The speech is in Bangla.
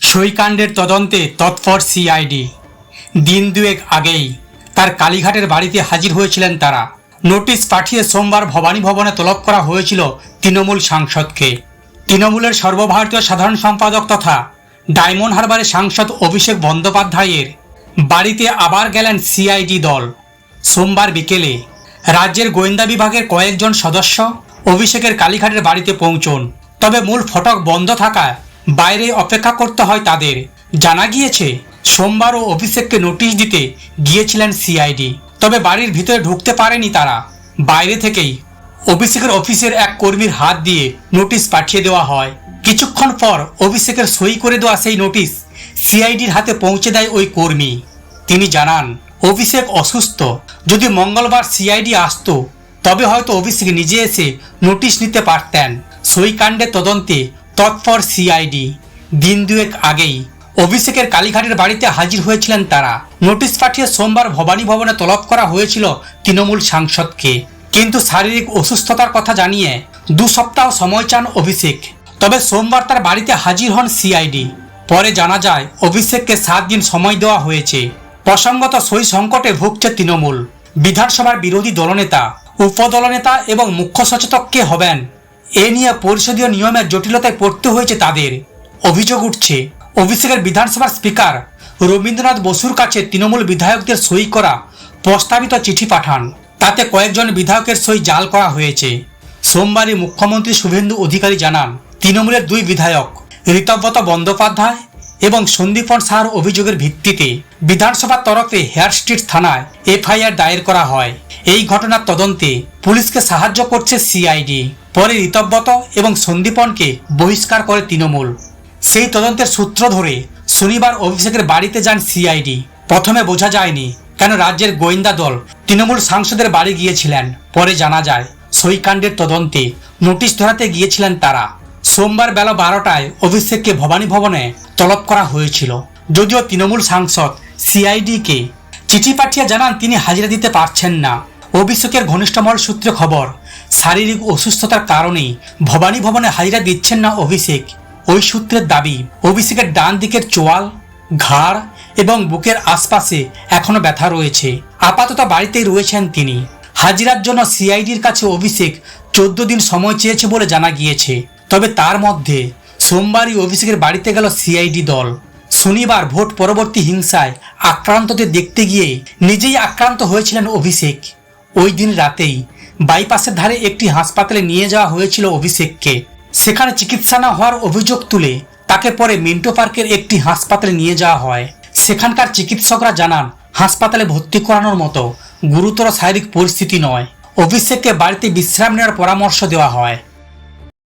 সইকাণ্ডের তদন্তে তৎপর সিআইডি। দিন দুয়েক আগেই তার কালীঘাটের বাড়িতে হাজির হয়েছিলেন তারা। নোটিশ পাঠিয়ে সোমবার ভবানী ভবনে তলব করা হয়েছিল তৃণমূল সাংসদকে। তৃণমূলের সর্বভারতীয় সাধারণ সম্পাদক তথা ডায়মন্ড হারবারের সাংসদ অভিষেক বন্দ্যোপাধ্যায়ের বাড়িতে আবার গেলেন সিআইডি দল। সোমবার বিকেলে রাজ্যের গোয়েন্দা বিভাগের কয়েকজন সদস্য অভিষেকের কালীঘাটের বাড়িতে পৌঁছন। তবে মূল ফটক বন্ধ থাকায় বাইরে অপেক্ষা করতে হয় তাদের। জানা গিয়েছে সোমবারও অভিষেককে নোটিশ দিতে গিয়েছিলেন সিআইডি, তবে বাড়ির ভিতরে ঢুকতে পারেনি তারা। বাইরে থেকেই অভিষেকের অফিসের এক কর্মীর হাত দিয়ে নোটিশ পাঠিয়ে দেওয়া হয়। কিছুক্ষণ পর অভিষেকের সই করে দেওয়া সেই নোটিশ সিআইডির হাতে পৌঁছে দেয় ওই কর্মী। তিনি জানান অভিষেক অসুস্থ, যদি মঙ্গলবার সিআইডি আসতো তবে হয়তো অভিষেক নিজে এসে নোটিশ নিতে পারতেন। সইকাণ্ডের তদন্তে তৎপর সিআইডি। দিন দুয়েক আগেই অভিষেকের কালীঘাটের বাড়িতে হাজির হয়েছিলেন তারা। নোটিশ পাঠিয়ে সোমবার ভবানী ভবনে তলব করা হয়েছিল তৃণমূল সাংসদকে, কিন্তু শারীরিক অসুস্থতার কথা জানিয়ে 2 সপ্তাহ সময় চান অভিষেক। তবে সোমবার তার বাড়িতে হাজির হন সিআইডি। পরে জানা যায় অভিষেককে 7 দিন সময় দেওয়া হয়েছে। প্রসঙ্গত সই সংকটে ভুগছে তৃণমূল। বিধানসভার বিরোধী দলনেতা, উপদলনেতা এবং মুখ্য সচেতক কে হবেন এ নিয়ে পরিষদীয় নিয়মের জটিলতায় পড়তে হয়েছে তাদের। অভিযোগ উঠছে অভিষেকের বিধানসভার স্পিকার রবীন্দ্রনাথ বসুর কাছে তৃণমূল বিধায়কদের সই করা প্রস্তাবিত চিঠি পাঠান। তাতে কয়েকজন বিধায়কের সই জাল করা হয়েছে। সোমবারই মুখ্যমন্ত্রী শুভেন্দু অধিকারী জানান তৃণমূলের 2 বিধায়ক ঋতব্রত বন্দ্যোপাধ্যায় এবং সন্দীপন সাহার অভিযোগের ভিত্তিতে বিধানসভার তরফে হেয়ার স্ট্রিট থানায় এফআইআর দায়ের করা হয়। এই ঘটনার তদন্তে পুলিশকে সাহায্য করছে সিআইডি। পরে ঋতব্রত এবং সন্দীপনকে বহিষ্কার করে তৃণমূল। সেই তদন্তের সূত্র ধরে শনিবার অভিষেকের বাড়িতে যান সিআইডি। প্রথমে বোঝা যায়নি কেন রাজ্যের গোয়েন্দা দল তৃণমূল সাংসদের বাড়ি গিয়েছিলেন। পরে জানা যায় সইকাণ্ডের তদন্তে নোটিশ ধরাতে গিয়েছিলেন তারা। সোমবার বেলা 12টায় অভিষেককে ভবানী ভবনে তলব করা হয়েছিল। যদিও তৃণমূল সাংসদ সিআইডিকে চিঠি পাঠিয়ে জানান তিনি হাজিরা দিতে পারছেন না। অভিষেকের ঘনিষ্ঠ মহল সূত্রে খবর, শারীরিক অসুস্থতার কারণেই ভবানী ভবনে হাজিরা দিচ্ছেন না অভিষেক। ওই সূত্রের দাবি অভিষেকের ডান দিকের চোয়াল, ঘাড় এবং বুকের আশপাশে এখনো ব্যথা রয়েছে। আপাতত বাড়িতেই রয়েছেন তিনি। হাজিরার জন্য সিআইডির কাছে অভিষেক 14 দিন সময় চেয়েছে বলে জানা গিয়েছে। তবে তার মধ্যে সোমবারই অভিষেকের বাড়িতে গেল সিআইডি দল। শনিবার ভোট পরবর্তী হিংসায় আক্রান্তদের দেখতে গিয়ে নিজেই আক্রান্ত হয়েছিলেন অভিষেক। ওই দিন রাতেই বাইপাসের ধারে একটি হাসপাতালে নিয়ে যাওয়া হয়েছিল অভিষেককে। সেখানে চিকিৎসা না হওয়ার অভিযোগ তুলে তাকে পরে মিন্টো পার্কের একটি হাসপাতালে নিয়ে যাওয়া হয়। সেখানকার চিকিৎসকরা জানান হাসপাতালে ভর্তি করানোর মতো গুরুতর শারীরিক পরিস্থিতি নয়। অভিষেককে বাড়িতে বিশ্রাম নেওয়ার পরামর্শ দেওয়া হয়।